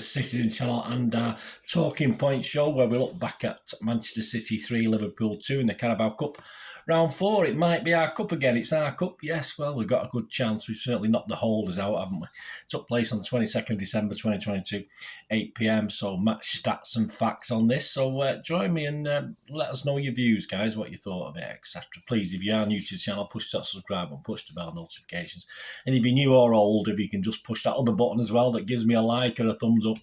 Citytilidie channel and our Talking Point show where we look back at Manchester City 3, Liverpool 2 in the Carabao Cup. Round 4, it might be our cup again. It's our cup, yes. Well, we've got a good chance. We've certainly knocked the holders out, haven't we? It took place on the 22nd of December 2022, 8 p.m. So match stats and facts on this. So join me and let us know your views, guys, what you thought of it, etc. Please, if you are new to the channel, push that subscribe button, push the bell notifications. And if you're new or old, if you can just push that other button as well that gives me a like or a thumbs up,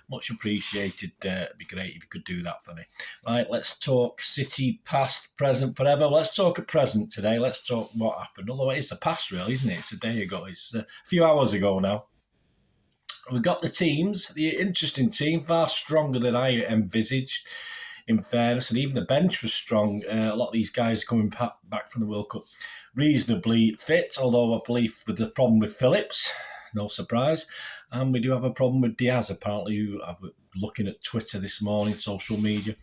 much appreciated. It'd be great if you could do that for me. Right, let's talk City, past, present, forever. Let's talk at present today. Let's talk what happened. Although it's the past, really, isn't it? It's a day ago. It's a few hours ago now. We've got the teams. The interesting team, far stronger than I envisaged, in fairness. And even the bench was strong. A lot of these guys coming back from the World Cup reasonably fit, although I believe with the problem with Phillips, no surprise. And we do have a problem with Diaz, apparently, who I'm looking at Twitter this morning, social media,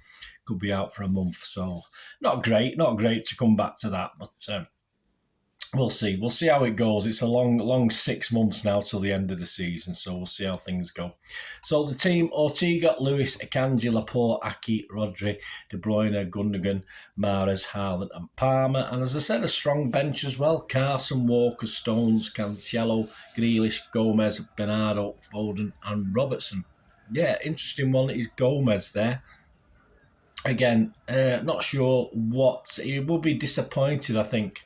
could be out for a month. So not great to come back to that, but we'll see. We'll see how it goes. It's a long 6 months now till the end of the season, so we'll see how things go. So the team: Ortega, Lewis, Akanji, Laporte, Aki, Rodri, De Bruyne, Gundogan, Mahrez, Haaland and Palmer. And as I said, a strong bench as well. Carson, Walker, Stones, Cancelo, Grealish, Gomez, Bernardo, Foden and Robertson. Yeah, interesting one is Gomez there. Again, not sure what... He will be disappointed, I think,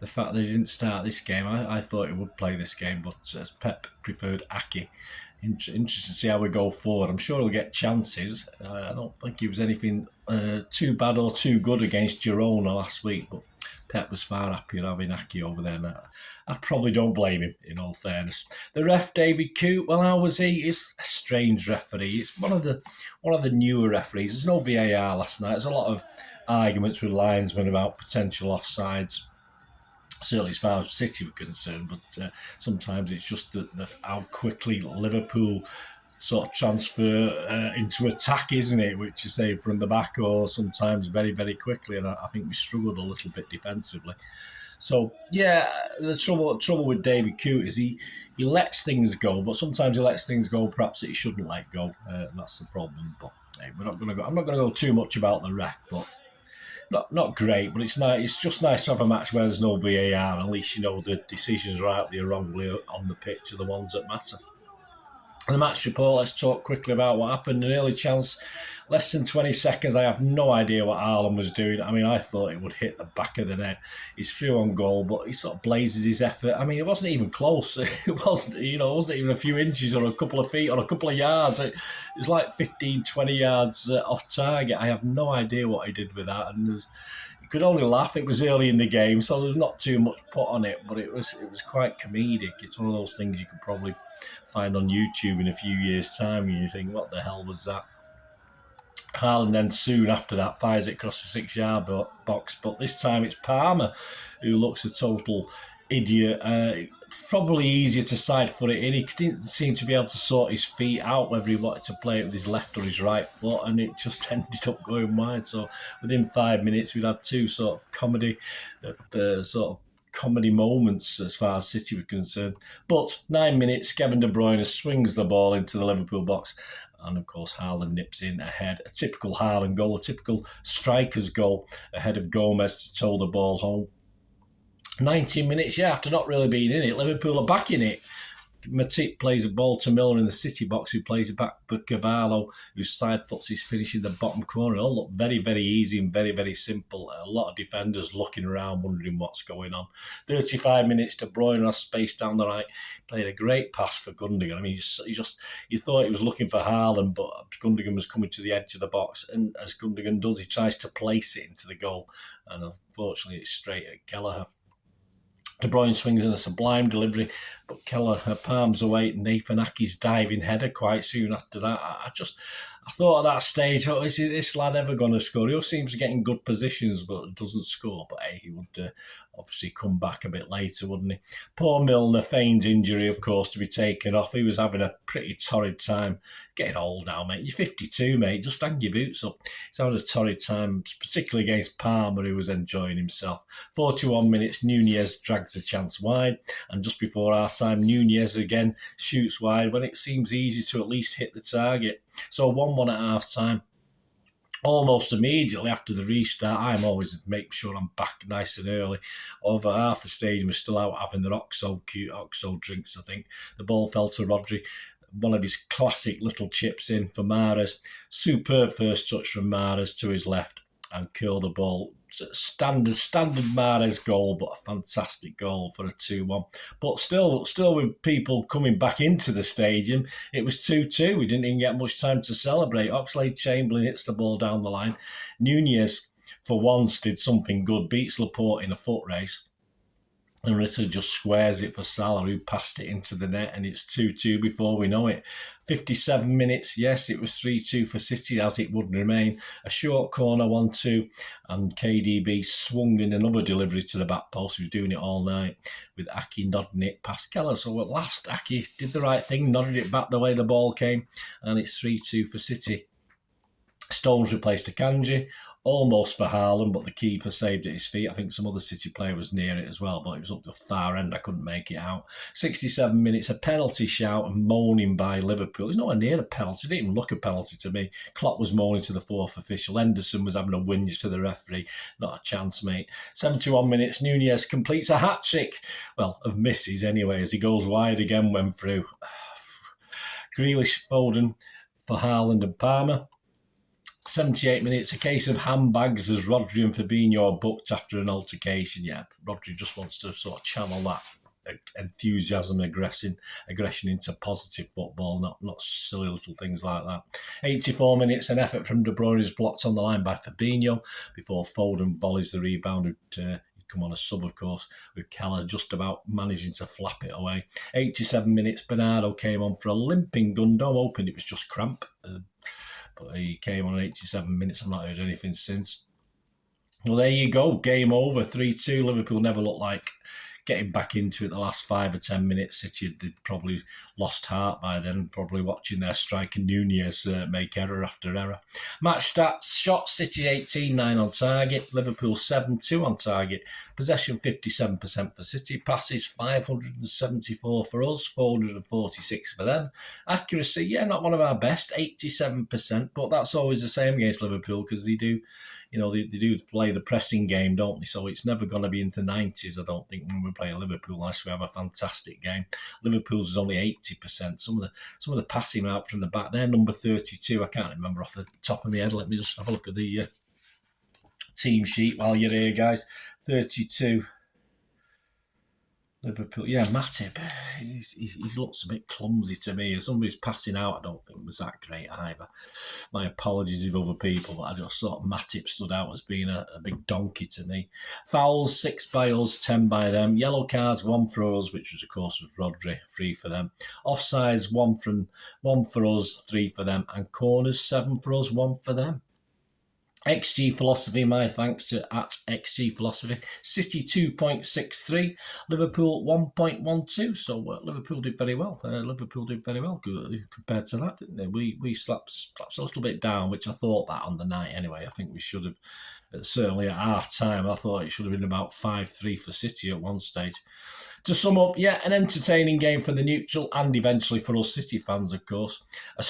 the fact that he didn't start this game. I thought he would play this game, but as Pep preferred Aki. Interesting to see how we go forward. I'm sure he'll get chances. I don't think he was anything too bad or too good against Girona last week, but Pep was far happier having Aki over there. And I probably don't blame him, in all fairness. The ref, David Coote, well, how was he? He's a strange referee. It's one of the newer referees. There's no VAR last night. There's a lot of arguments with linesmen about potential offsides. Certainly as far as City were concerned, but sometimes it's just how quickly Liverpool sort of transfer into attack, isn't it? Which is, say, from the back or sometimes very, very quickly. And I think we struggled a little bit defensively. So, yeah, the trouble with David Coote is he lets things go, but sometimes he lets things go perhaps that he shouldn't let go. That's the problem. But hey, I'm not going to go too much about the ref, but not great, but it's nice. It's just nice to have a match where there's no VAR. At least you know the decisions, rightly or wrongly, on the pitch are the ones that matter. And the match report, let's talk quickly about what happened. An early chance, less than 20 seconds. I have no idea what Haaland was doing. I mean, I thought it would hit the back of the net. He's through on goal, but he sort of blazes his effort. I mean, it wasn't even close. It wasn't even a few inches or a couple of feet or a couple of yards. It was like 15, 20 yards off target. I have no idea what he did with that. And you could only laugh. It was early in the game, so there was not too much put on it, but it was quite comedic. It's one of those things you could probably find on YouTube in a few years' time, and you think, what the hell was that? Haaland then soon after that fires it across the 6-yard box, but this time it's Palmer who looks a total idiot. Probably easier to side foot it in. He didn't seem to be able to sort his feet out, whether he wanted to play it with his left or his right foot, and it just ended up going wide. So within 5 minutes, we'd had two sort of comedy moments as far as City were concerned. But 9 minutes, Kevin De Bruyne swings the ball into the Liverpool box. And, of course, Haaland nips in ahead. A typical Haaland goal, a typical striker's goal ahead of Gomez to tow the ball home. 19 minutes, after not really being in it, Liverpool are back in it. Matip plays a ball to Milner in the City box, who plays it back for Cavallo, who side foots his finish in the bottom corner. It all looked very, very easy and very, very simple. A lot of defenders looking around, wondering what's going on. 35 minutes, De Bruyne has space down the right. Played a great pass for Gundogan. I mean, you thought he was looking for Haaland, but Gundogan was coming to the edge of the box. And as Gundogan does, he tries to place it into the goal. And unfortunately, it's straight at Kelleher. De Bruyne swings in a sublime delivery, but Kelleher palms away Nathan Ake's diving header quite soon after that. I thought at that stage, oh, is this lad ever going to score? He always seems to get in good positions, but doesn't score. But hey, he would obviously come back a bit later, wouldn't he? Poor Milner feigns injury, of course, to be taken off. He was having a pretty torrid time. Getting old now, mate. You're 52, mate. Just hang your boots up. He's having a torrid time, particularly against Palmer, who was enjoying himself. 41 minutes, Nunez drags the chance wide. And just before our time, Nunez again shoots wide when it seems easy to at least hit the target. So 1-1 at half time. Almost immediately after the restart, I'm always making sure I'm back nice and early. Over half the stadium was still out having their cute OXO drinks, I think. The ball fell to Rodri. One of his classic little chips in for Mahrez. Superb first touch from Mahrez to his left and curled the ball. Standard Mahrez goal, but a fantastic goal for a 2-1. But still with people coming back into the stadium, it was 2-2. We didn't even get much time to celebrate. Oxlade-Chamberlain hits the ball down the line. Nunez, for once, did something good, beats Laporte in a foot race. And Ritter just squares it for Salah, who passed it into the net, and it's 2-2 before we know it. 57 minutes, yes, it was 3-2 for City, as it would remain. A short corner, 1-2, and KDB swung in another delivery to the back post. He was doing it all night, with Aki nodding it past Keller. So at last, Aki did the right thing, nodded it back the way the ball came, and it's 3-2 for City. Stones replaced Akanji, almost for Haaland, but the keeper saved at his feet. I think some other City player was near it as well, but it was up the far end. I couldn't make it out. 67 minutes, a penalty shout and moaning by Liverpool. It's nowhere near a penalty. It didn't even look a penalty to me. Klopp was moaning to the fourth official. Henderson was having a whinge to the referee. Not a chance, mate. 71 minutes, Nunez completes a hat-trick. Well, of misses anyway, as he goes wide again, went through. Grealish, Foden for Haaland and Palmer. 78 minutes, a case of handbags as Rodri and Fabinho are booked after an altercation. Yeah, Rodri just wants to sort of channel that enthusiasm, aggression into positive football, not silly little things like that. 84 minutes, an effort from De Bruyne is blocked on the line by Fabinho before Foden volleys the rebound. Come on a sub, of course, with Keller just about managing to flap it away. 87 minutes, Bernardo came on for a limping Gundo, hoping it was just cramp. But he came on 87 minutes. I've not heard anything since. Well, there you go. Game over. 3-2. Liverpool never looked like getting back into it the last 5 or 10 minutes. City had probably lost heart by then, probably watching their striker Nunez make error after error. Match stats: shots City 18, 9 on target. Liverpool 7, 2 on target. Possession 57% for City. Passes 574 for us, 446 for them. Accuracy, yeah, not one of our best, 87%, but that's always the same against Liverpool because they do play the pressing game, don't they? So it's never going to be into 90s, I don't think, when we play Liverpool, unless we have a fantastic game. Liverpool's is only 80%. Some of the passing out from the back, they're number 32. I can't remember off the top of my head. Let me just have a look at the team sheet while you're here, guys. 32. Liverpool, yeah, Matip, he looks a bit clumsy to me. Somebody's passing out, I don't think was that great either. My apologies with other people, but I just thought Matip stood out as being a big donkey to me. Fouls, 6 by us, 10 by them. Yellow cards, 1 for us, which was, of course, was Rodri, 3 for them. Offsides, 1 for us, 3 for them. And corners, 7 for us, 1 for them. XG Philosophy, my thanks to @XG Philosophy. City 2.63, Liverpool 1.12. So Liverpool did very well. Compared to that, didn't they? We slapped a little bit down, which I thought that on the night anyway. I think we should have, certainly at half time, I thought it should have been about 5-3 for City at one stage. To sum up, yeah, an entertaining game for the neutral and eventually for us City fans, of course. A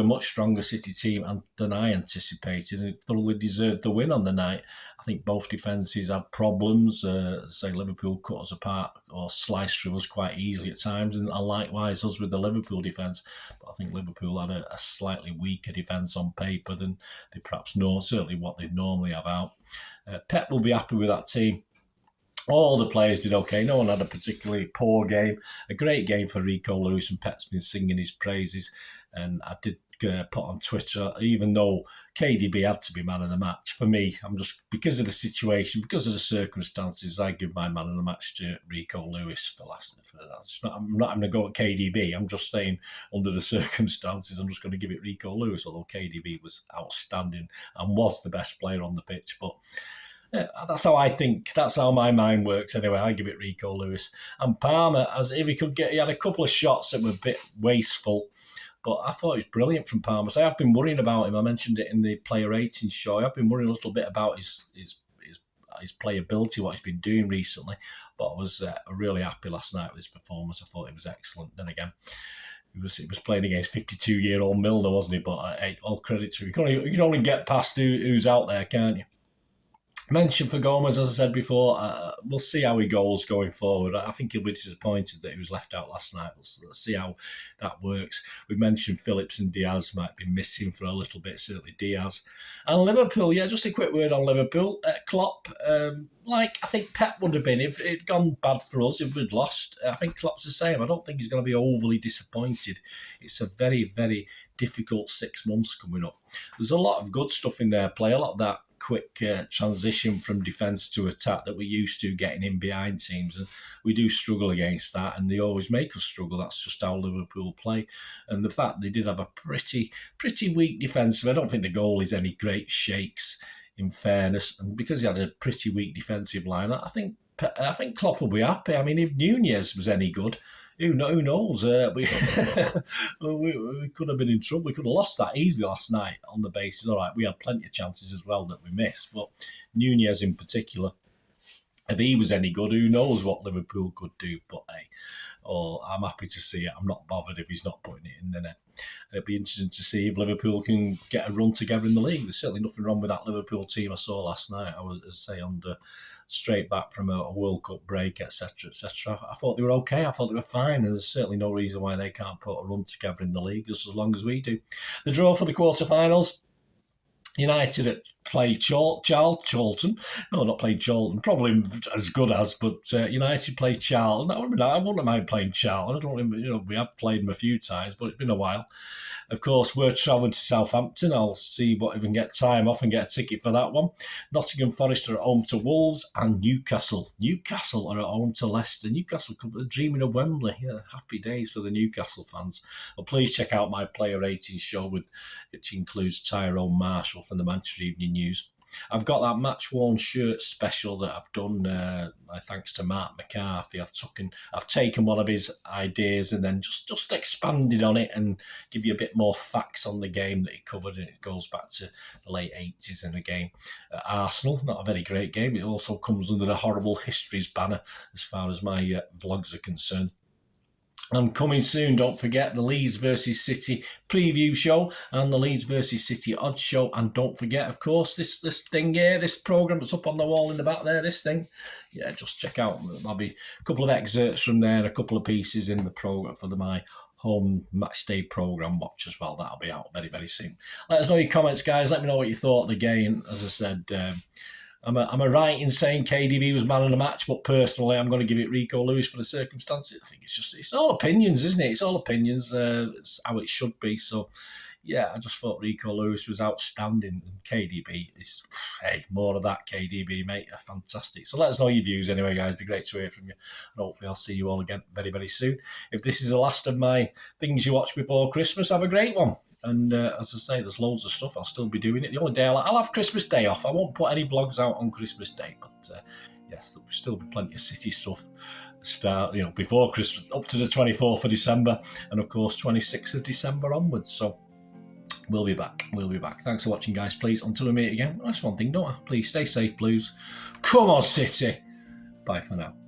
much stronger City team than I anticipated, and it thoroughly deserved the win on the night. I think both defences had problems. Say Liverpool cut us apart or sliced through us quite easily at times, and likewise us with the Liverpool defence. But I think Liverpool had a slightly weaker defence on paper than they perhaps know, certainly what they normally have out. Pep will be happy with that team. All the players did okay. No one had a particularly poor game. A great game for Rico Lewis, and Pep's been singing his praises. And I did put on Twitter, even though KDB had to be man of the match, for me, I'm just, because of the situation, because of the circumstances, I give my man of the match to Rico Lewis for that. I'm not having to go at KDB. I'm just saying, under the circumstances, I'm just going to give it Rico Lewis, although KDB was outstanding and was the best player on the pitch. But yeah, that's how I think. That's how my mind works anyway. I give it Rico Lewis. And Palmer, as if he had a couple of shots that were a bit wasteful, but I thought it was brilliant from Palmer. So I've been worrying about him. I mentioned it in the player rating show. I've been worrying a little bit about his playability, what he's been doing recently. But I was really happy last night with his performance. I thought it was excellent. Then again, he was playing against 52-year-old Milner, wasn't he? But hey, all credit to him. You can only get past who's out there, can't you? Mention for Gomez, as I said before, we'll see how he goes going forward. I think he'll be disappointed that he was left out last night. Let's see how that works. We've mentioned Phillips and Diaz might be missing for a little bit, certainly Diaz. And Liverpool, yeah, just a quick word on Liverpool. Klopp, like I think Pep would have been, if it'd gone bad for us, if we'd lost, I think Klopp's the same. I don't think he's going to be overly disappointed. It's a very, very difficult 6 months coming up. There's a lot of good stuff in their play, a lot of that quick transition from defence to attack that we're used to getting in behind teams, and we do struggle against that, and they always make us struggle. That's just how Liverpool play. And the fact they did have a pretty weak defensive, I don't think the goal is any great shakes, in fairness, and because he had a pretty weak defensive line, I think Klopp will be happy. I mean, if Nunez was any good, who knows? We could have been in trouble. We could have lost that easily last night on the basis, all right, we had plenty of chances as well that we missed. But Nunez in particular, if he was any good, who knows what Liverpool could do. But hey, I'm happy to see it. I'm not bothered if he's not putting it in the net. It'd be interesting to see if Liverpool can get a run together in the league. There's certainly nothing wrong with that Liverpool team I saw last night. I was, under straight back from a World Cup break, etc., etc. I thought they were okay. I thought they were fine, and there's certainly no reason why they can't put a run together in the league just as long as we do. The draw for the quarterfinals. United play Charlton. No, not playing Charlton. Probably as good as, but United play Charlton. I wouldn't mind playing Charlton. I don't, we have played them a few times, but it's been a while. Of course, we're travelling to Southampton. I'll see what if I can get time off and get a ticket for that one. Nottingham Forest are at home to Wolves, and Newcastle. Newcastle are at home to Leicester. Newcastle are dreaming of Wembley. Yeah, happy days for the Newcastle fans. Well, please check out my player rating show, which includes Tyrone Marshall from the Manchester Evening News. I've got that match-worn shirt special that I've done, thanks to Marc McCarthy. I've taken one of his ideas and then just expanded on it and give you a bit more facts on the game that he covered. And it goes back to the late 80s in the game at Arsenal. Not a very great game. It also comes under the Horrible Histories banner as far as my vlogs are concerned. And coming soon, don't forget the Leeds versus City preview show and the Leeds versus City odds show. And don't forget, of course, this thing here, this programme that's up on the wall in the back there, this thing. Yeah, just check out. There'll be a couple of excerpts from there, a couple of pieces in the programme for my home match day programme watch as well. That'll be out very, very soon. Let us know your comments, guys. Let me know what you thought of the game. As I said, I'm a right in saying KDB was man of the match, but personally, I'm going to give it Rico Lewis for the circumstances. I think it's all opinions, isn't it? It's all opinions. It's how it should be. So, yeah, I just thought Rico Lewis was outstanding. And KDB is, hey, more of that KDB, mate. Fantastic. So let us know your views anyway, guys. It'd be great to hear from you. And hopefully I'll see you all again very, very soon. If this is the last of my things you watch before Christmas, have a great one. And as I say, there's loads of stuff. I'll still be doing it. The only day I'll have Christmas Day off. I won't put any vlogs out on Christmas Day. But yes, there'll still be plenty of City stuff. Before Christmas, up to the 24th of December. And of course, 26th of December onwards. So we'll be back. Thanks for watching, guys. Please, until we meet again. That's one thing, don't I? Please stay safe, Blues. Come on, City. Bye for now.